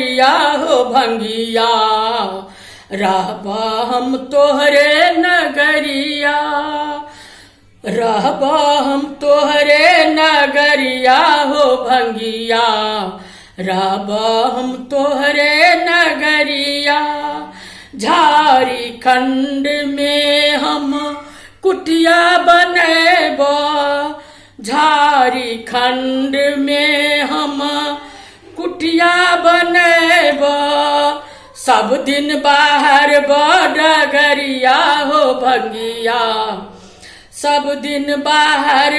नगरिया हो भंगिया, रहबा हम तोहरे नगरिया, रहबा हम तोहरे नगरिया हो भंगिया, रहबा हम तोहरे नगरिया। झारखंड में हम कुटिया बनेबा, झारखंड में हम कुटिया बनेबा, सब दिन बाहर डगरिया हो भंगिया, सब दिन बाहर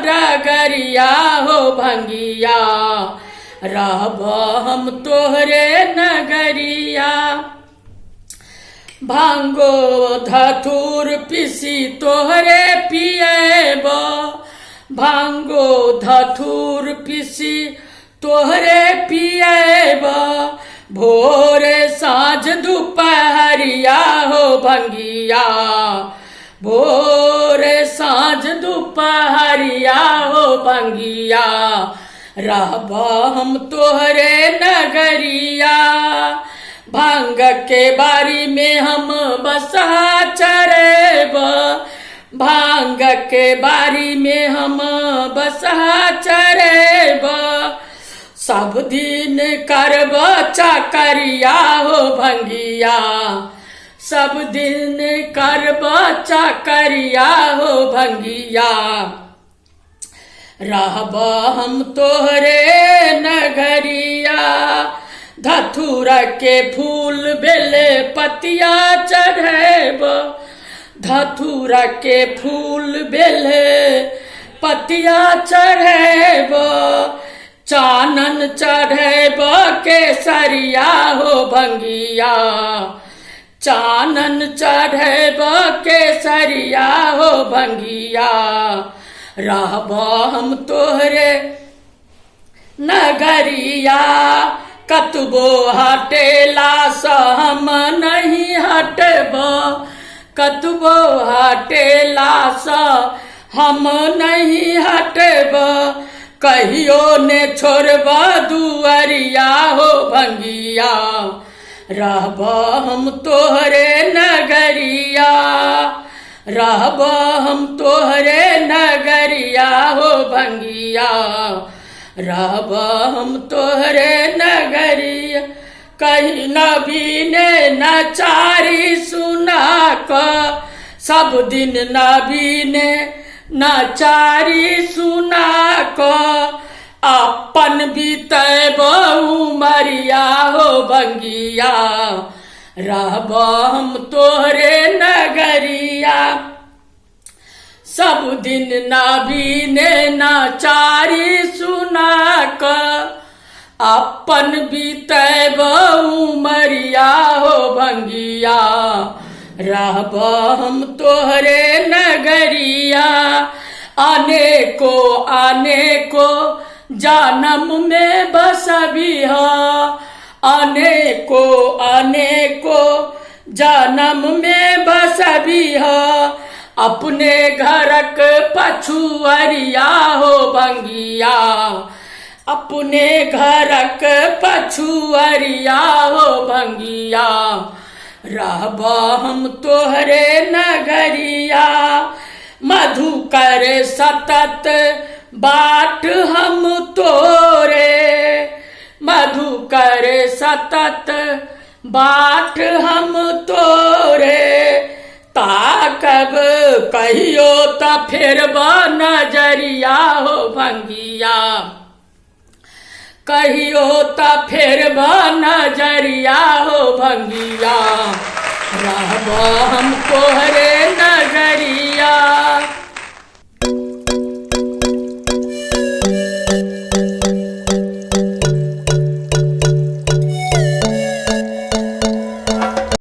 डगरिया हो भंगिया, रहब हम तोहरे नगरिया। भांगो धतूर पिसी तोहरे पिएब, भांगो धतूर पिसी तोहरे पिएब, भोरे साँझ दोपहरिया हो भंगिया, भोरे साँझ दोपहरिया हो भंगिया, रहब हम तोहरे नगरिया। भांग के बारी में हम बसहा चरेब, भांग के बारी में हम बसहा चरेब, सब दिन करब चाकरिया हो भंगिया, सब दिन करब चाकरिया हो भंगिया, रहब हम तोहरे नगरिया। धतूरा के फूल बेले पतिया चढ़ेब, धतूरा के फूल बेले पतिया चढ़ेब, चानन चढ़ेब केसरिया हो भंगिया, चानन चढ़ेब केसरिया हो भंगिया, रहब हम तोहरे नगरिया। कतबो हटेला स हम नहीं हटब, कतबो हटेला स हम नहीं हटब, कहियो ने छोड़ब दुअरिया हो भंगिया, रहब हम तोहरे नगरिया, रहब हम तोहरे नगरिया हो भंगिया, रहब हम तोहरे नगरिया। कहीं न बीने नचारी सुना क, सब दिन न बीने नचारी सुना क, अपन बीतब उमरिया हो भंगिया, रहब हम तोहरे नगरिया। सब दिन नाभीने नाचारी सुना क, अपन बीतब उमरिया हो भंगिया, रहब हम तोहरे नगरिया। अनेको अनेको जानम में बसबिह, अनेको अनेको जानम में बसबिह, अपने घरक पछुअरिया हो भंगिया, अपने घरक पछुअरिया हो भंगिया, रहब हम तोहरे नगरिया। मधुकर सतत बाट हम तोरे, मधुकर सतत बाट हम तोरे, ताकब कहियो त फेरब नजरिया हो भंगिया, कहियो त फेरब नजरिया हो भंगिया, रहब हम तोहरे